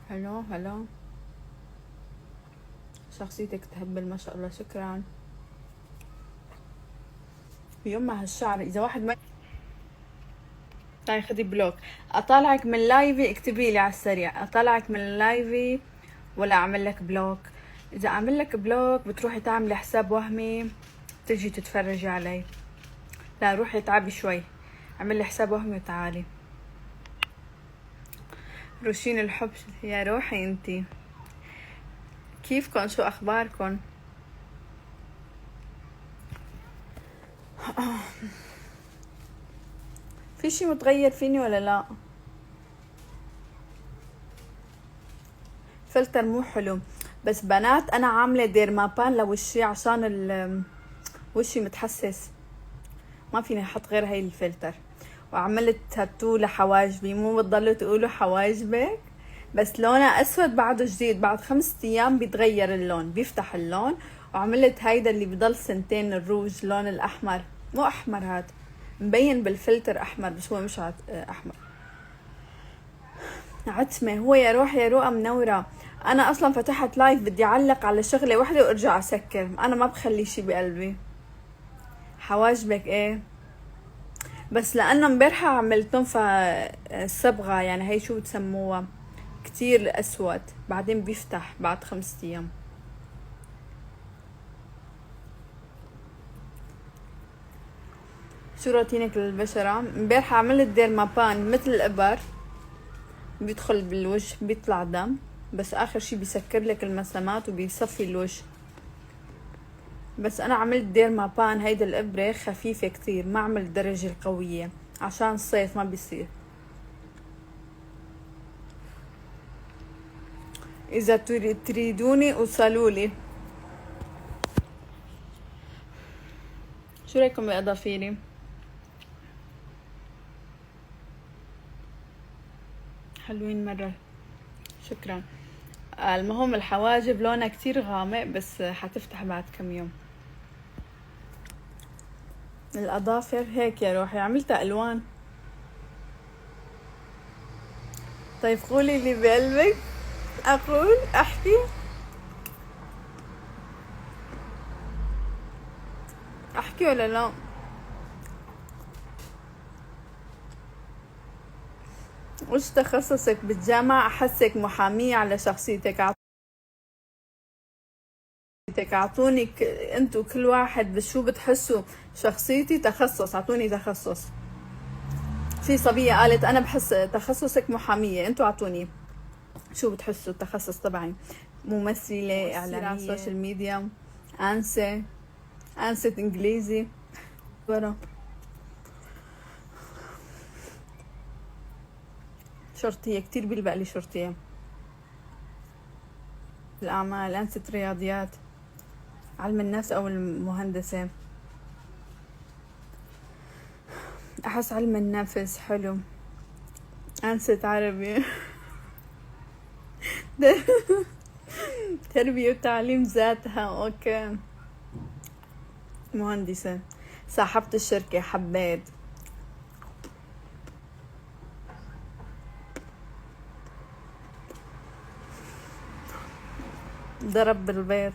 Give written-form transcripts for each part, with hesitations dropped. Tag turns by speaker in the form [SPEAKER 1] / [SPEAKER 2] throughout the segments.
[SPEAKER 1] هلو هلو. شخصيتك تهبل ما شاء الله، شكرا. يما هالشعر اذا واحد ما طيب خدي بلوك. اطالعك من لايفي اكتبي لي على السريع، اطالعك من لايفي ولا اعمل لك بلوك؟ اذا اعمل لك بلوك بتروحي تعملي حساب وهمي تجي تتفرجي علي. لا روحي اتعبي شوي، اعملي حساب وهمي وتعالي. روشين الحب يا روحي انتي. كيفكن؟ شو اخباركن؟ في شي متغير فيني ولا لا؟ فلتر مو حلو. بس بنات انا عامله ديرمابان لوشي عشان وشي متحسس، ما فيني احط غير هاي الفلتر. وعملت تاتو لحواجبي، مو بتضلوا تقولوا حواجبك بس لونها اسود بعده جديد، بعد 5 ايام بيتغير اللون، بيفتح اللون. وعملت هيدا اللي بضل سنتين، الروج اللون الاحمر، مو احمر هاد، مبين بالفلتر احمر بس هو مش احمر. عتمة هو يا روح يا رؤى منورة. انا اصلا فتحت لايف بدي اعلق على شغلة واحدة وارجع اسكر، انا ما بخلي شي بقلبي. حواجبك ايه؟ بس لانه امبارحة عملتهم فالصبغة يعني هي شو بتسموها، كتير اسود بعدين بيفتح بعد 5 ايام. شو روتينك للبشرة؟ امبارحة عملت ديرمابان مثل الابر، بيدخل بالوجه بيطلع دم، بس اخر شي بيسكر لك المسامات وبيصفي الوجه. بس انا عملت ديرمابان هيدا الابرة خفيفة كتير، ما عملت الدرجة القوية عشان الصيف ما بيصير. اذا تريدوني وصلولي. شو رايكم باضافيري؟ حلوين مرة، شكرا. المهم الحواجب لونها كتير غامق بس حتفتح بعد كم يوم. الاظافر هيك يا روحي عملتها الوان. طيب قولي اللي بقلبك. اقول احكي. احكي ولا لا؟ وش تخصصك بالجامعة؟ احسك محامية على شخصيتك. اعطوني انتو كل واحد بشو بتحسوا شخصيتي تخصص، اعطوني تخصص. في صبية قالت انا بحس تخصصك محامية، انتو اعطوني شو بتحسوا التخصص تبعي. ممثلة اعلامية على السوشيال ميديا، انسة، انسة انجليزي ورا، شرطية كتير بيلبق لي شرطية. الاعمال، انسة رياضيات، علم النفس او المهندسة. احس علم النفس حلو. انسة عربي. تربية وتعليم ذاتها، اوكي. مهندسة، صاحبة الشركة، حبيت. ضرب بالبيت.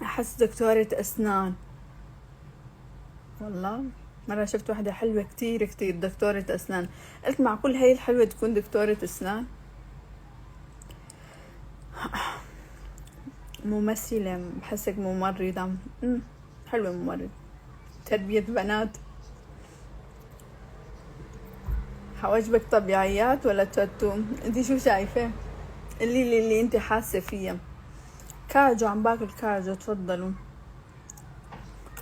[SPEAKER 1] أحس دكتورة أسنان. والله مرة شفت واحدة حلوة كتير كتير دكتورة أسنان، قلت معقول هاي الحلوة تكون دكتورة أسنان؟ ممثلة، بحسك ممرضة. حلوة ممرض. تربية بنات. حواجبك طبيعيات ولا تاتو؟ انتي شو شايفة؟ اللي انتي حاسة فيها. كاجو، عم باكل كاجو، تفضلوا.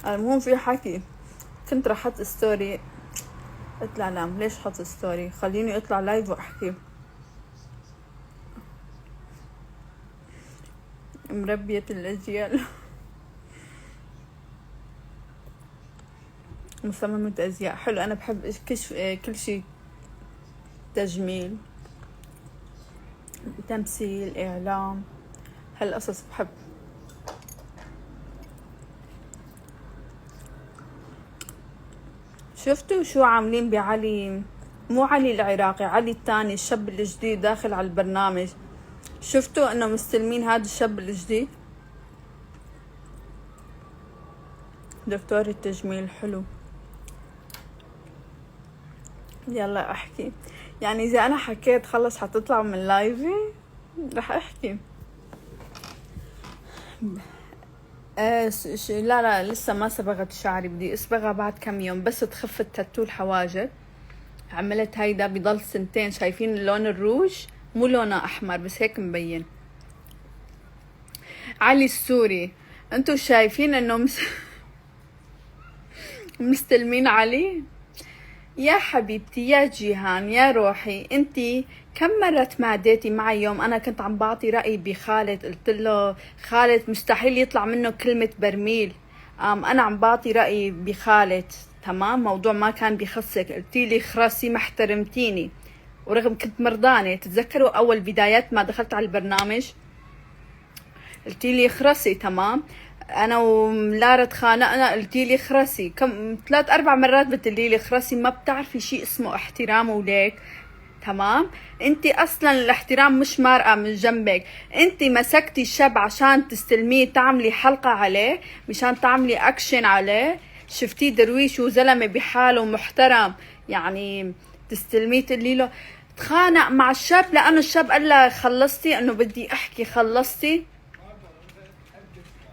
[SPEAKER 1] المهم في حكي، كنت رح احط ستوري، قلت لا لا ليش حط ستوري، خليني اطلع لايف واحكي. مربية الأجيال. مصممة أزياء، حلو. أنا بحب كشف كل شي، تجميل، تمثيل، إعلام، هالقصص بحب. شفتوا شو عاملين بعلي؟ مو علي العراقي، علي الثاني الشاب الجديد داخل على البرنامج. شفتوا انه مستلمين هذا الشاب الجديد؟ دكتور التجميل حلو. يلا احكي، يعني اذا انا حكيت خلص حتطلعوا من لايفي، رح احكي. لا لسه ما صبغت شعري، بدي اصبغها بعد كم يوم بس تخف التاتو الحواجب. عملت هيدا بضل سنتين، شايفين اللون الروج؟ مو لونه احمر بس هيك مبين. علي السوري، انتو شايفين انه مستلمين علي؟ يا حبيبتي يا جيهان يا روحي، انتي كم مرة تماديتي معي يوم انا كنت عم بعطي رأيي بخالد، قلت له خالد مستحيل يطلع منه كلمة برميل. انا عم بعطي رأيي بخالد، تمام؟ موضوع ما كان بخصك، قلتي لي خراسي ما احترمتيني، ورغم كنت مرضانة. تتذكروا اول بدايات ما دخلت على البرنامج قلتي لي خرسي، تمام؟ انا وملارة تخانقنا، قلتي لي خرسي كم 3-4 مرات، بتقولي لي خرسي. ما بتعرفي شيء اسمه احترام وليك، تمام؟ انتي اصلا الاحترام مش مارقة من جنبك. انتي مسكتي الشاب عشان تستلميه، تعملي حلقة عليه، مشان تعملي اكشن عليه. شفتيه درويش وزلمة بحاله محترم، يعني تستلميه تقولي له تخانق مع الشاب لانه الشاب قال لها خلصتي؟ انه بدي احكي خلصتي،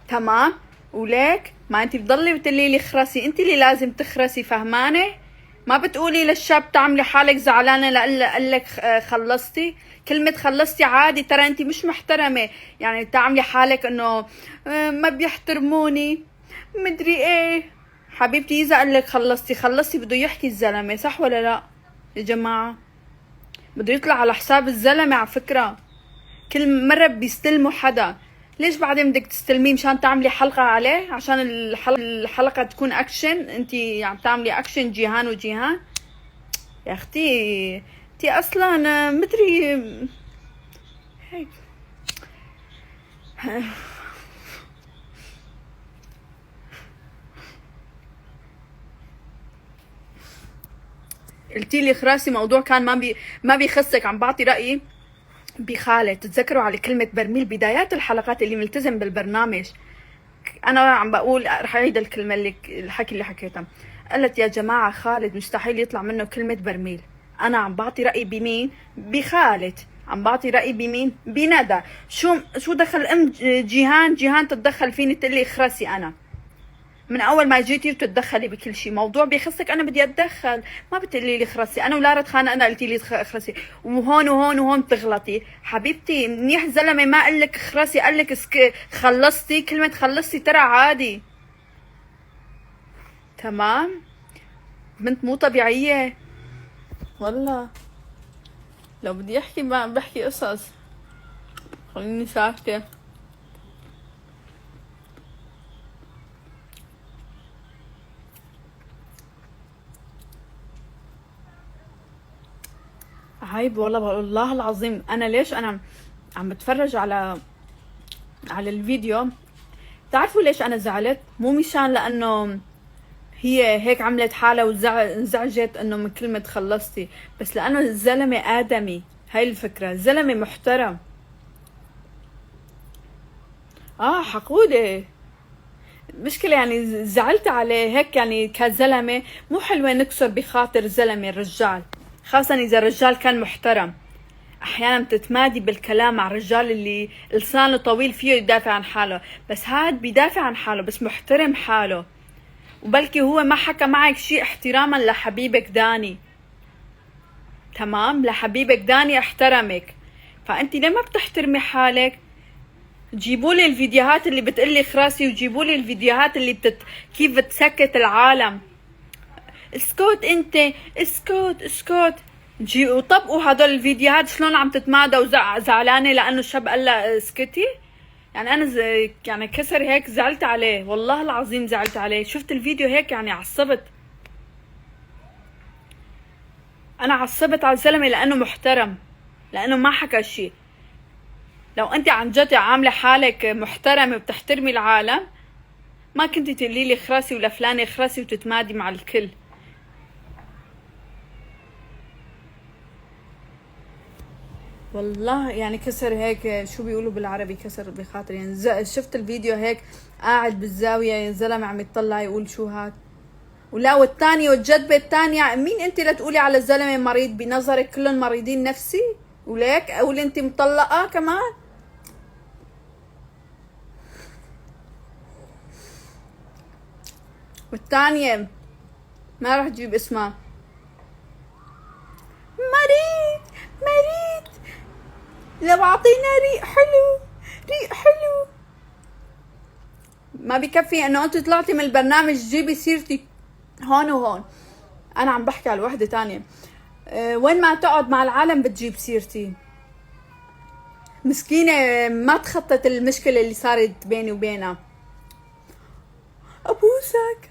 [SPEAKER 1] تمام؟ وليك ما انتي بتضلي بتقولي لي خرسي، انتي اللي لازم تخرسي، فهمانه؟ ما بتقولي للشاب تعملي حالك زعلانه لأ قال لك خلصتي. كلمه خلصتي عادي، ترى انتي مش محترمه، يعني تعملي حالك انه ما بيحترموني مدري ايه. حبيبتي اذا قال لك خلصتي بده يحكي الزلمه، صح ولا لا يا جماعه؟ بده يطلع على حساب الزلمه على فكره. كل مره بيستلموا حدا، ليش بعدين بدك تستلميه مشان تعملي حلقة عليه؟ عشان الحلقة تكون اكشن؟ انتي عم تعملي اكشن جيهان وجيهان؟ يا اختي انتي اصلا مدري هيك. قلتي لي خراسي موضوع كان ما بيخصك، عم بعطي رأيي بخالد. تتذكروا على كلمة برميل بدايات الحلقات اللي ملتزم بالبرنامج، انا عم بقول رح اعيد الكلمة الحكي اللي حكيتها. قالت يا جماعة خالد مستحيل يطلع منه كلمة برميل. انا عم بعطي رأيي بمين؟ بخالد. عم بعطي رأيي بمين؟ بندى. شو دخل ام جيهان تتدخل فيني تقلي خرسي؟ انا من اول ما جيتي بتتدخلي بكل شيء، موضوع بيخصك انا بدي اتدخل، ما بتقولي لي خرسي. انا ولا خانه انا قلتي لي خرسي، وهون وهون وهون بتغلطي. حبيبتي منيح زلمه ما قال لك خرسي، قال لك خلصتي. كلمه خلصتي ترى عادي، تمام؟ بنت مو طبيعيه والله. لو بدي احكي ما بحكي قصص، خليني ساكته. عيب والله، والله العظيم. انا ليش انا عم بتفرج على الفيديو؟ تعرفوا ليش انا زعلت؟ مو مشان لانه هي هيك عملت حالها وانزعجت انه من كلمة خلصتي، بس لانه الزلمة ادمي. هاي الفكرة، الزلمة محترم. حقودة مشكلة، يعني زعلت عليه هيك، يعني كزلمة مو حلوة نكسر بخاطر زلمة الرجال، خاصة اذا الرجال كان محترم. احيانا بتتمادي بالكلام مع الرجال اللي لسانه طويل فيه يدافع عن حاله، بس هاد بيدافع عن حاله بس محترم حاله. وبلكي هو ما حكى معك شيء احتراما لحبيبك داني، تمام؟ لحبيبك داني احترمك، فانت ليه ما بتحترمي حالك؟ جيبوا لي الفيديوهات اللي بتقلي خراسي، وجيبوا لي الفيديوهات اللي كيف بتسكت العالم. اسكت انت، اسكت. وطبقوا هدول الفيديوهات شلون عم تتمادى وزعلانه لانه الشاب قال لها اسكتي. يعني انا يعني كسر هيك زعلت عليه، والله العظيم زعلت عليه. شفت الفيديو هيك يعني عصبت. انا عصبت على الزلمه لانه محترم، لانه ما حكى شيء. لو انت عن جد عامله حالك محترمه وبتحترمي العالم، ما كنتي تقولي لي خراسي ولا فلانه خراسي وتتمادي مع الكل. والله يعني كسر هيك، شو بيقولوا بالعربي، كسر بخاطري يعني. شفت الفيديو هيك قاعد بالزاوية الزلمة عم يطلع يقول شو هاد. ولا والثانية والجدبة الثانية، مين انت لتقولي على الزلمة مريض؟ بنظرك كلهم مريضين نفسي؟ وليك قولي انت مطلقة كمان. والثانية ما راح تجيب اسمها، مريض مريض، لو اعطينا ريق حلو، ريق حلو. ما بكفي انه انت طلعتي من البرنامج تجيبي سيرتي هون وهون. انا عم بحكي على وحده تانية. وين ما تقعد مع العالم بتجيب سيرتي. مسكينة ما تخطت المشكلة اللي صارت بيني وبينها. ابوسك.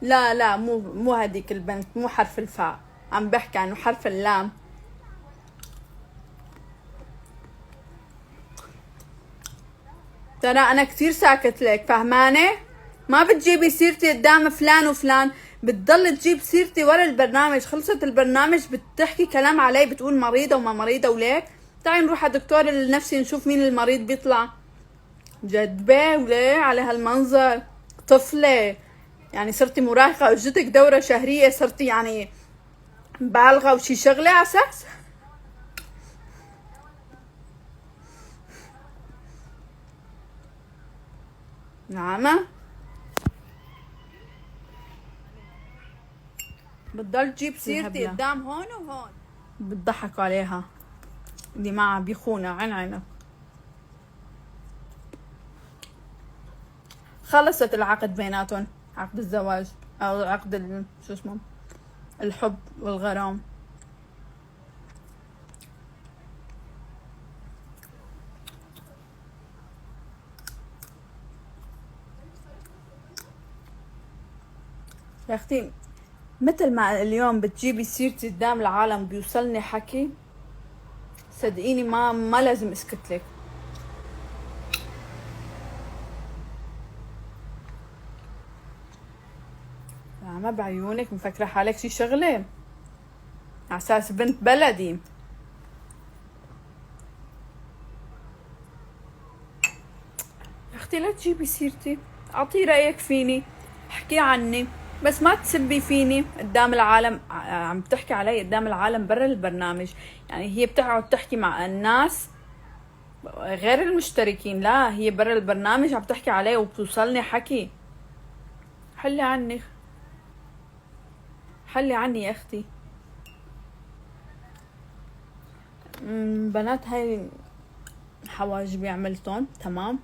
[SPEAKER 1] لا لا، مو هذيك البنت، مو حرف الفاء، عم بحكي عن حرف اللام. ترى انا كتير ساكت لك، فهمانة؟ ما بتجيبي سيرتي قدام فلان وفلان، بتضل تجيب سيرتي ورا البرنامج. خلصت البرنامج بتحكي كلام علي، بتقول مريضة وما مريضة وليك. تعي نروح على دكتور النفسي نشوف مين المريض بيطلع. جدبة وليه على هالمنظر؟ طفلة يعني، صرتي مراهقة اجتك دورة شهرية، صرتي يعني بالغة وشي شغلة على اساس. نعمة بتضل تجيب سيرتي قدام هون وهون. بتضحكوا عليها اللي معها بيخونها عين عينك. خلصت العقد بيناتهم، عقد الزواج او عقد شو اسمه، الحب والغرام. يا اختي مثل ما اليوم بتجيبي سيرتي قدام العالم بيوصلني حكي، صدقيني ما لازم اسكت لك. ما بعيونك مفكرة حالك شي شغلة على اساس بنت بلدي. يا اختي لا تجيبي سيرتي، اعطي رأيك فيني، احكي عني، بس ما تسبي فيني قدام العالم. عم تحكي علي قدام العالم برا البرنامج. يعني هي بتقعد تحكي مع الناس غير المشتركين، لا هي برا البرنامج عم تحكي علي وبتوصلني حكي. حلي عني، حلي عني يا اختي. بنات هاي حواجبي عملتهم تمام،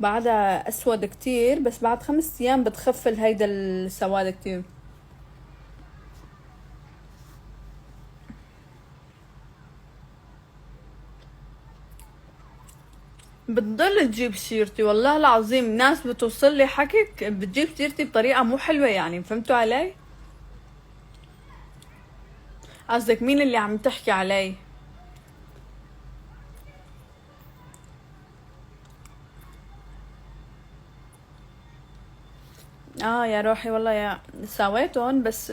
[SPEAKER 1] بعدها اسود كتير، بس بعد 5 ايام بتخفل هيدا السواد كتير. بتضل تجيب سيرتي والله العظيم، ناس بتوصل لي حكي بتجيب سيرتي بطريقة مو حلوة يعني، فهمتوا علي؟ قصدك مين اللي عم تحكي علي؟ يا روحي والله يا سويتهم بس